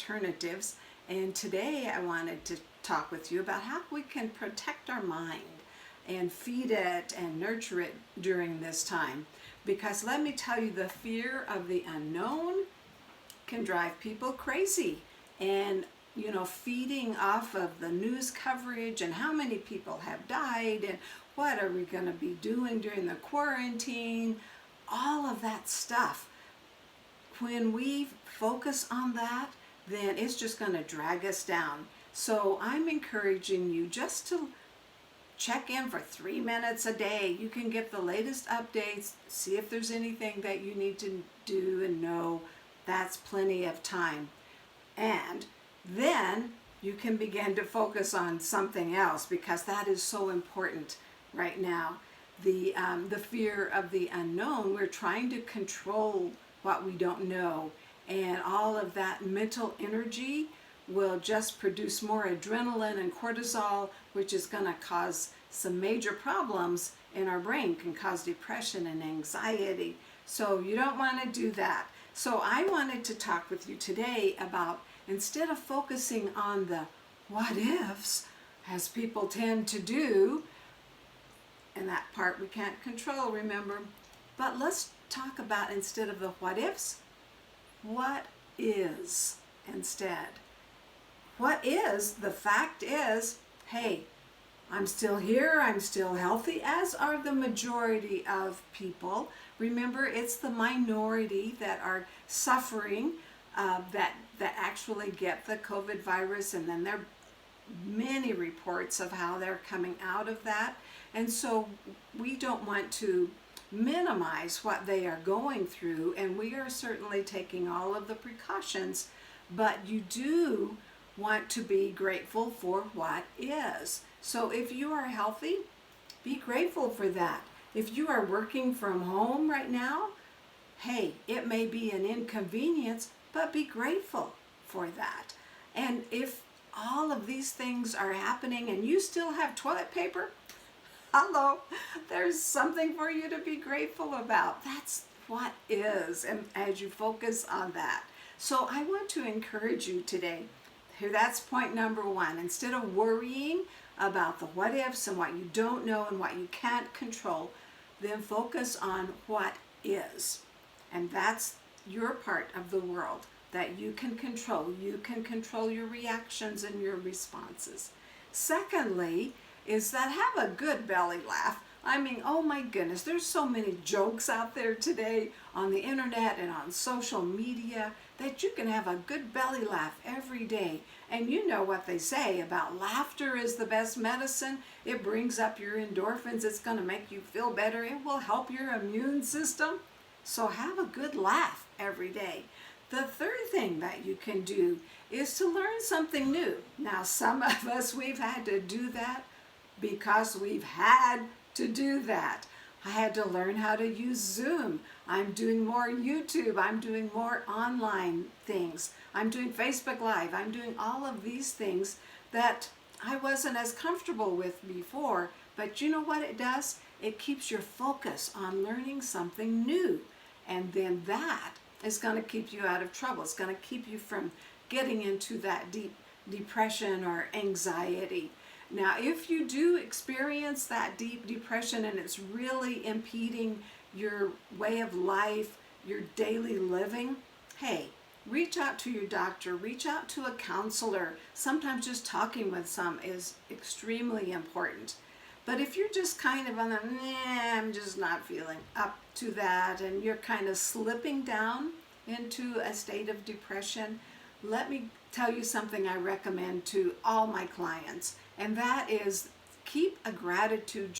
alternatives, and today I wanted to talk with you about how we can protect our mind and feed it and nurture it during this time. Because let me tell you, the fear of the unknown can drive people crazy. And feeding off of the news coverage and how many people have died and what are we going to be doing during the quarantine, all of that stuff. When we focus on that, then it's just going to drag us down. So I'm encouraging you just to check in for 3 minutes a day. You can get the latest updates, see if there's anything that you need to do and know. That's plenty of time. And then you can begin to focus on something else, because that is so important right now. The fear of the unknown, we're trying to control what we don't know, and all of that mental energy will just produce more adrenaline and cortisol, which is going to cause some major problems in our brain, can cause depression and anxiety. So you don't want to do that. So I wanted to talk with you today about, instead of focusing on the what ifs, as people tend to do, and that part we can't control, remember, but let's talk about, instead of the what ifs, what is instead. What is, the fact is, hey, I'm still here, I'm still healthy, as are the majority of people. Remember, it's the minority that are suffering, that actually get the COVID virus, and then there are many reports of how they're coming out of that. And so we don't want to minimize what they are going through, and we are certainly taking all of the precautions, but you do want to be grateful for what is. So if you are healthy, be grateful for that. If you are working from home right now, hey, it may be an inconvenience, but be grateful for that. And if all of these things are happening and you still have toilet paper, hello, there's something for you to be grateful about. That's what is, and as you focus on that. So I want to encourage you today. Here, that's point number one. Instead of worrying about the what ifs and what you don't know and what you can't control, then focus on what is. And that's your part of the world that you can control. You can control your reactions and your responses. Secondly, is that have a good belly laugh. I mean, oh my goodness, there's so many jokes out there today on the internet and on social media that you can have a good belly laugh every day. And you know what they say about laughter is the best medicine. It brings up your endorphins. It's going to make you feel better. It will help your immune system. So have a good laugh every day. The third thing that you can do is to learn something new. Now, some of us, we've had to do that because we've had to do that. I had to learn how to use Zoom. I'm doing more YouTube. I'm doing more online things. I'm doing Facebook Live. I'm doing all of these things that I wasn't as comfortable with before. But you know what it does? It keeps your focus on learning something new. And then that is going to keep you out of trouble. It's going to keep you from getting into that deep depression or anxiety. Now, if you do experience that deep depression and it's really impeding your way of life, your daily living, hey, reach out to your doctor, reach out to a counselor. Sometimes just talking with some is extremely important. But if you're just kind of on the, I'm just not feeling up to that, and you're kind of slipping down into a state of depression, let me tell you something I recommend to all my clients, and that is keep a gratitude